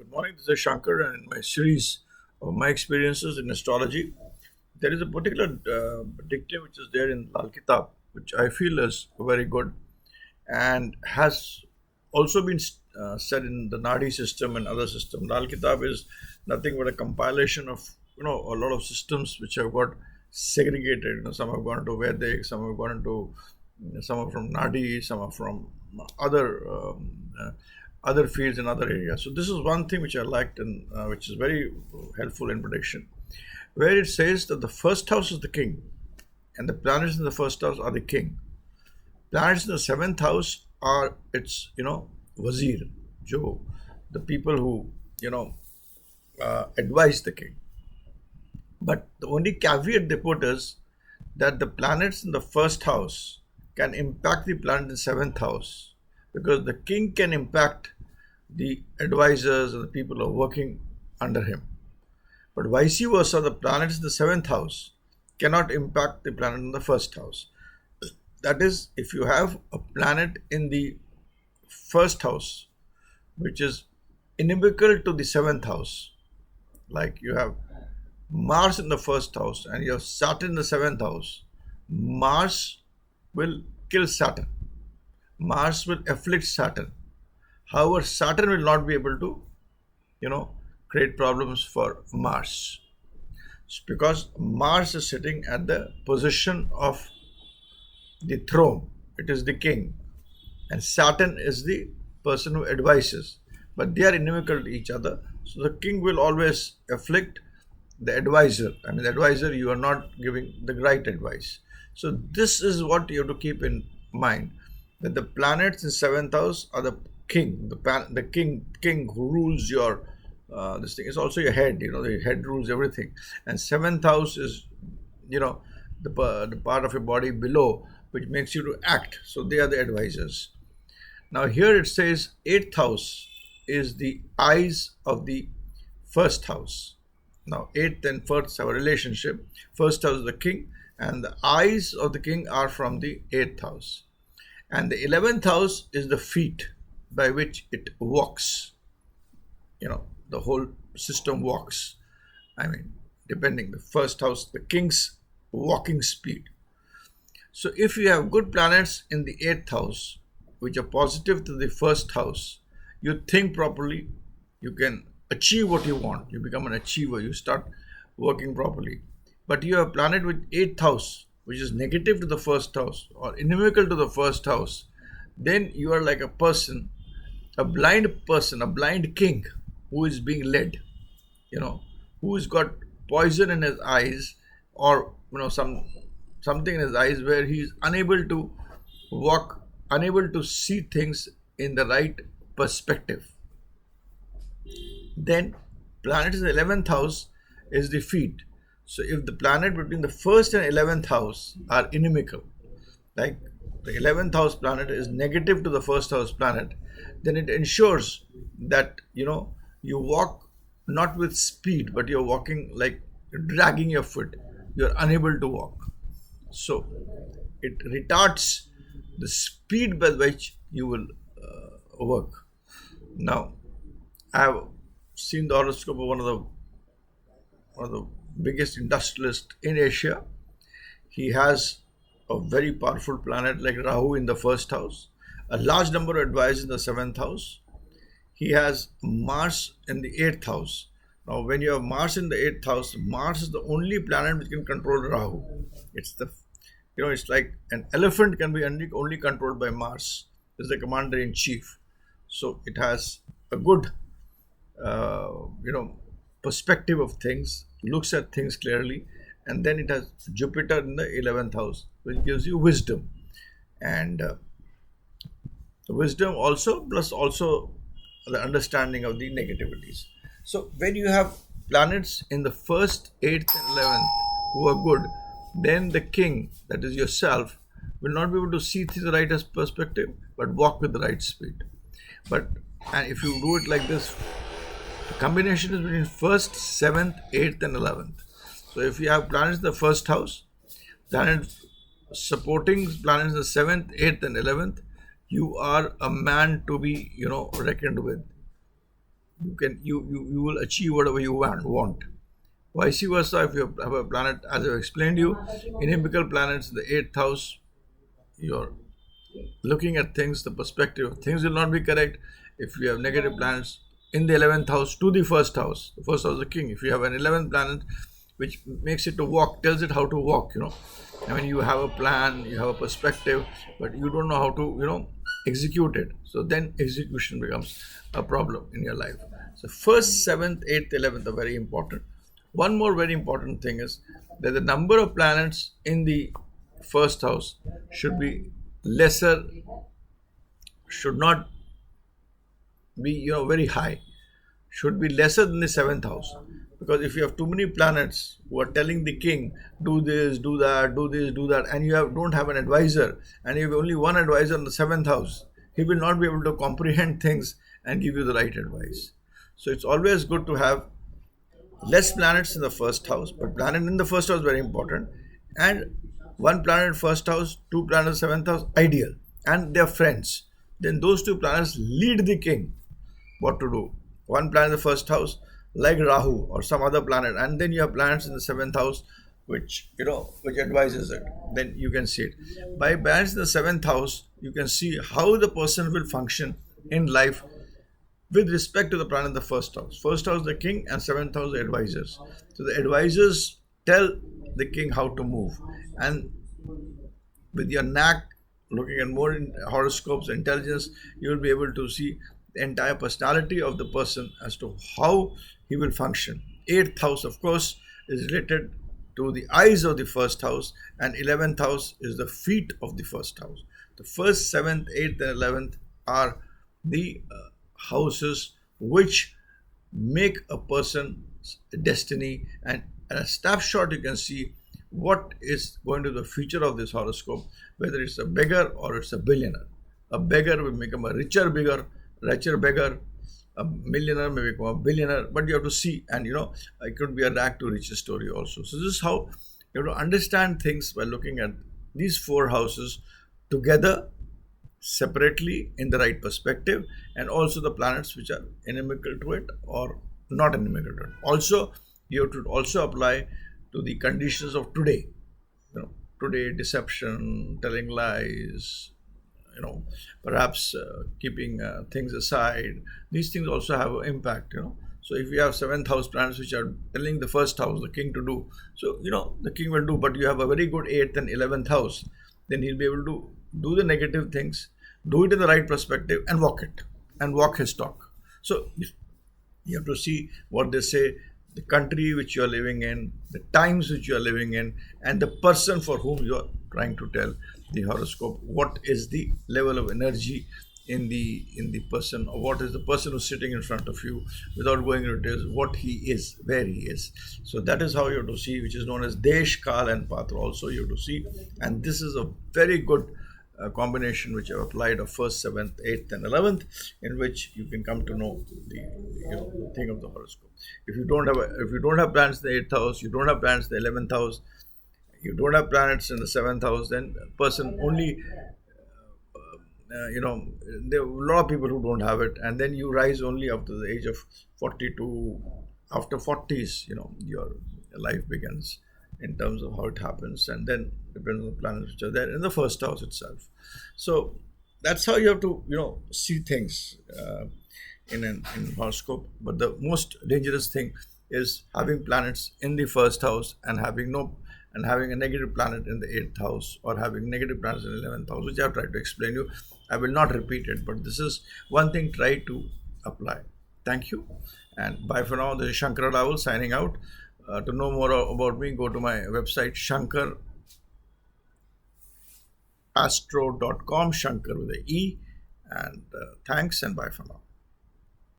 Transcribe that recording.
Good morning. This is Shanker, and in my series of my experiences in astrology, there is a particular dictum which is there in Lal Kitab, which I feel is very good and has also been said in the Nadi system and other system. Lal Kitab is nothing but a compilation of a lot of systems which have got segregated. Some have gone into Vedic, some have gone into some are from Nadi, some are from other other fields in other areas. So this is one thing which I liked and which is very helpful in prediction, where it says that the first house is the king, and the planets in the first house are the king. Planets in the seventh house are its wazir, jo, the people who advise the king. But the only caveat they put is that the planets in the first house can impact the planet in the seventh house, because the king can impact the advisors and the people who are working under him. But vice versa, the planets in the seventh house cannot impact the planet in the first house. That is, if you have a planet in the first house which is inimical to the seventh house, like you have Mars in the first house and you have Saturn in the seventh house, Mars will kill Saturn. Mars will afflict Saturn. However, Saturn will not be able to, create problems for Mars. It's because Mars is sitting at the position of the throne. It is the king. And Saturn is the person who advises. But they are inimical to each other. So the king will always afflict the advisor. I mean, the advisor, you are not giving the right advice. So this is what you have to keep in mind, that the planets in seventh house are the king, the king who rules your this thing is also your head. The head rules everything, and seventh house is the part of your body below which makes you to act. So they are the advisors. Now here it says eighth house is the eyes of the first house. Now eighth and first have a relationship. First house is the king, and the eyes of the king are from the eighth house. And the 11th house is the feet by which it walks. The whole system walks. I mean, depending, the first house, the king's walking speed. So if you have good planets in the 8th house, which are positive to the first house, you think properly, you can achieve what you want. You become an achiever, you start working properly. But you have a planet with 8th house, which is negative to the first house or inimical to the first house, then you are like a person, a blind king who is being led, who's got poison in his eyes, or something in his eyes where he is unable to walk, unable to see things in the right perspective. Then planet in the 11th house is the feet. So if the planet between the first and 11th house are inimical, like the 11th house planet is negative to the first house planet, then it ensures that you walk not with speed, but you're walking like dragging your foot. You're unable to walk. So it retards the speed by which you will work. Now, I have seen the horoscope of one of the biggest industrialist in Asia. He has a very powerful planet like Rahu in the first house, a large number of advisors in the seventh house. He has Mars in the eighth house. Now, when you have Mars in the eighth house, Mars is the only planet which can control Rahu. It's like an elephant can be only controlled by Mars. It's the commander in chief. So it has a good, uh, you know, perspective of things, looks at things clearly, and then it has Jupiter in the 11th house, which gives you wisdom. And wisdom also, plus also the understanding of the negativities. So when you have planets in the first, 8th, and 11th who are good, then the king, that is yourself, will not be able to see through the right perspective, but walk with the right speed. But and if you do it like this, the combination is between first, seventh, eighth, and 11th. So if you have planets in the first house, planets supporting planets in the seventh, eighth, and 11th, you are a man to be reckoned with. You will achieve whatever you want. Vice versa, if you have a planet, as I've explained you, inimical planets, the eighth house, you're looking at things, the perspective of things will not be correct. If you have negative planets in the 11th house to the first house is the king. If you have an 11th planet, which makes it to walk, tells it how to walk, I mean, you have a plan, you have a perspective, but you don't know how to, execute it. So then execution becomes a problem in your life. So first, seventh, eighth, 11th are very important. One more very important thing is that the number of planets in the first house should be lesser, should not be very high, should be lesser than the seventh house. Because if you have too many planets who are telling the king, do this, do that, do this, do that, and don't have an advisor, and you have only one advisor in the seventh house, he will not be able to comprehend things and give you the right advice. So it's always good to have less planets in the first house, but planet in the first house is very important, and one planet in first house, two planets in seventh house, ideal, and they're friends. Then those two planets lead the king what to do. One planet in the first house, like Rahu or some other planet, and then you have planets in the seventh house, which advises it. Then you can see it. By planets in the seventh house, you can see how the person will function in life with respect to the planet in the first house. First house the king and seventh house the advisors. So the advisors tell the king how to move, and with your knack, looking at more in horoscopes, intelligence, you will be able to see the entire personality of the person as to how he will function. Eighth house, of course, is related to the eyes of the first house, and 11th house is the feet of the first house. The first, seventh, eighth, and 11th are the houses which make a person's destiny, and at a snapshot you can see what is going to the future of this horoscope, whether it's a beggar or it's a billionaire. A beggar will become a richer beggar. A millionaire may become a billionaire, but you have to see, and it could be a rag to riches story also. So this is how you have to understand things by looking at these four houses together, separately, in the right perspective, and also the planets which are inimical to it or not inimical to it. Also, you have to also apply to the conditions of today. Today, deception, telling lies, perhaps keeping things aside. These things also have an impact. So if you have seventh house planets which are telling the first house, the king, to do, so the king will do. But you have a very good eighth and 11th house, then he'll be able to do the negative things, do it in the right perspective, and walk his talk. So you have to see what they say, the country which you are living in, the times which you are living in, and the person for whom you are trying to tell the horoscope. What is the level of energy in the person, or what is the person who's sitting in front of you, without going into details, what he is, where he is. So that is how you have to see, which is known as Desh, Kal, and Patra. Also you have to see, and this is a very good combination which I've applied of first, seventh, eighth, and 11th, in which you can come to know the thing of the horoscope. If you don't have planets in the eighth house, you don't have planets in the 11th house, you don't have planets in the seventh house, then a person only there are a lot of people who don't have it, and then you rise only after the age of 42. After 40s, your life begins in terms of how it happens, and then depends on the planets which are there in the first house itself. So that's how you have to see things in horoscope. But the most dangerous thing is having planets in the first house and having a negative planet in the eighth house, or having negative planets in the 11th house, which I've tried to explain you. I will not repeat it, but this is one thing, try to apply. Thank you, and bye for now. This is Shanker Adawal signing out. To know more about me, go to my website, shankerastro.com, Shanker with a E. And thanks, and bye for now.